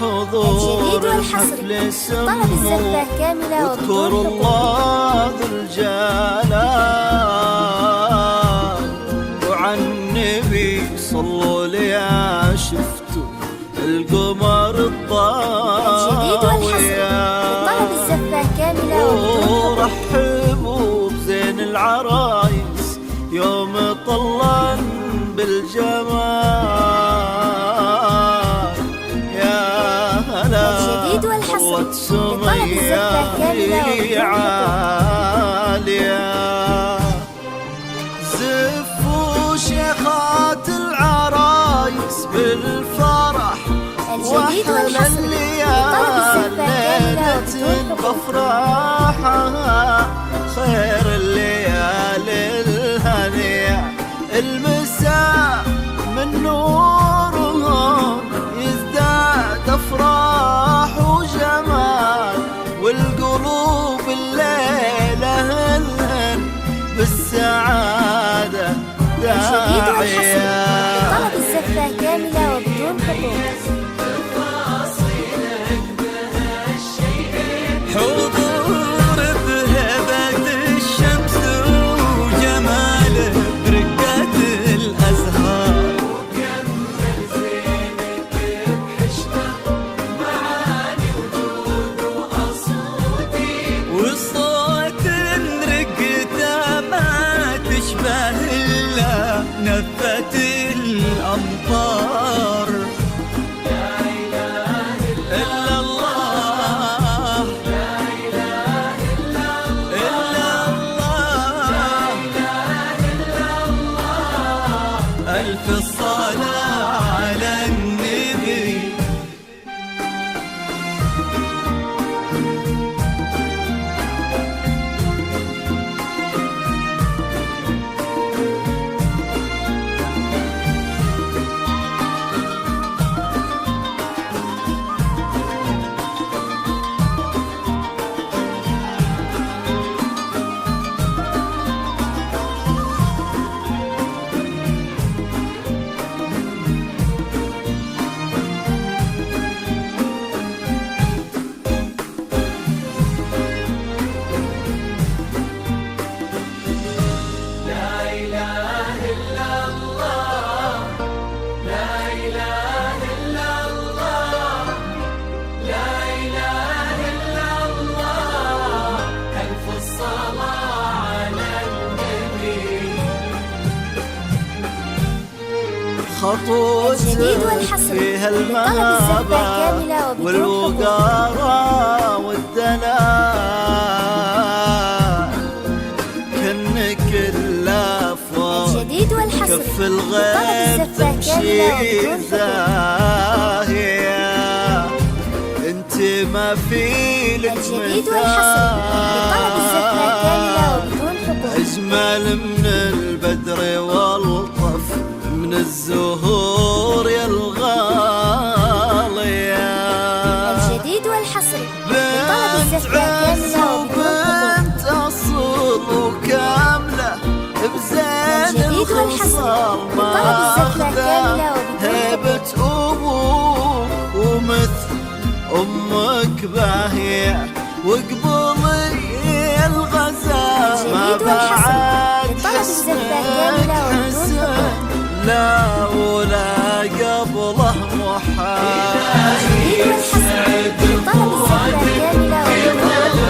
حضور الحفل سموا واذكروا الله ذو الجلال، وعن النبي صلوا لي شفتوا القمر الضاوية، ورحبوا بزين العرايس يوم طلعن بالجمال. يا هلا صوت سمية عالية، زفوا شيخات العرايس بالفرح وحل الليالي ليلة بفرحها، خير الليالي الهنية المساء من نورهم يزداد أفراح وجمال، والقلوب الليلة هلهن بالسعادة داعية. طلب الزفة كاملة وبدون حقوق. حضور بهبة الشمس وجماله برقة الأزهار، وكمل زينك بحشمة معاني وجود وأصوتي، وصوت رقته ما تشبه إلا نفة الأمطار. ألف الصلاة على النبي. خطوته فيها المهابة والوقارة والدلال، كأنك اللافة كف الغيب تمشي زاهية، انت ما في لك مثال، أجمل من البدر والطف من الزهور يا الغالية. الجديد والحصري بنت عز وبنت أصل وكاملة بزين الخصال، ماخذة هيبة أبوك ومثل أمك باهية، وقبلي الغزال ما بعد حسنك حسن، لا ولا قبله محال. يسعد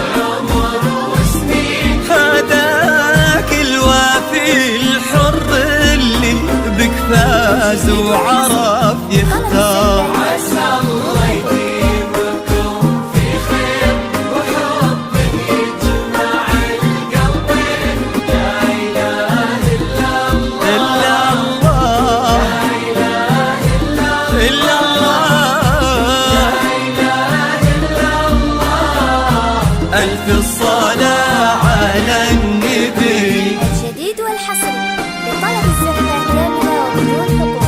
العمر وسنين، هداك الوافي الحر اللي بك فاز وعرف يختار. عسى الله يديمكم في خير وحب يجمع القلبين، لا إله إلا الله، إلا الله، ألف الصلاة على النبي. الجديد والحصري لطلب الزفة كاملة وبدون حقوق.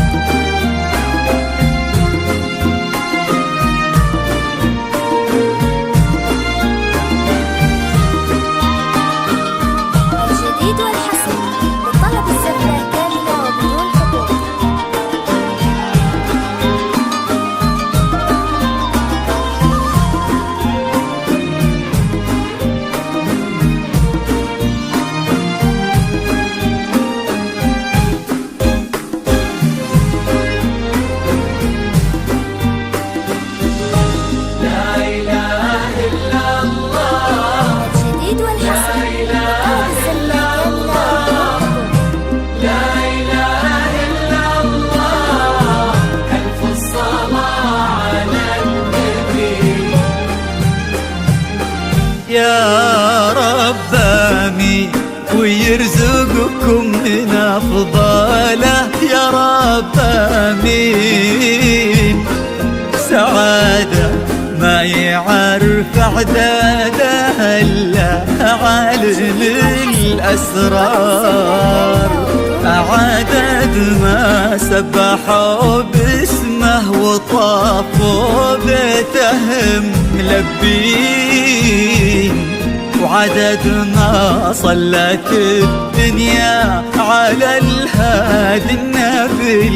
يا رب آمين ويرزقكم من أفضاله يا رب آمين. سعادة ما يعرف أعدادها إلا عالم الأسرار، عدد ما سبحوا باسمه وطافوا بيتهم ملبين، وعدد ما صلت الدنيا على الهادي النبي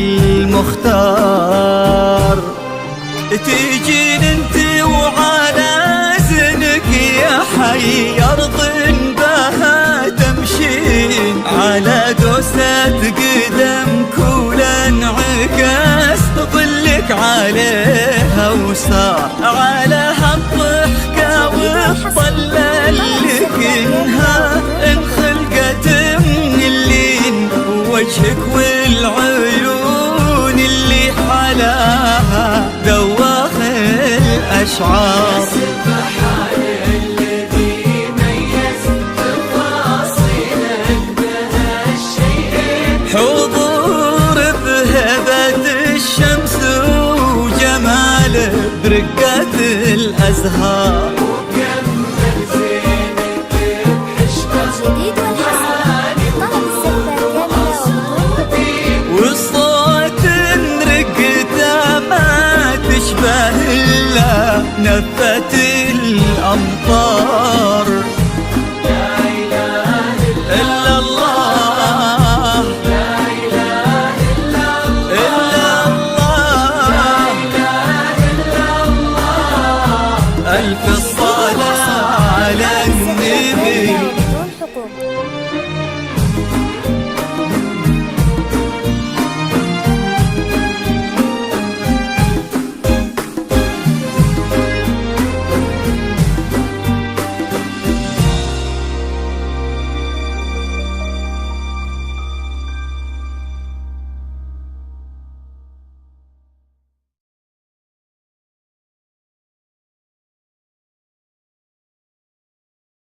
المختار. تجين انت وعلى زنك يا حي أرض بها تمشين، على دوسة قدمك ولا انعكاس ظلك عليها وصار على هالضحكة وتطلل لكنها انخلقت من اللين، وجهك والعيون اللي حلاها ذواق الأشعار. حضور بهبة الشمس وجمال برقة الأزهار،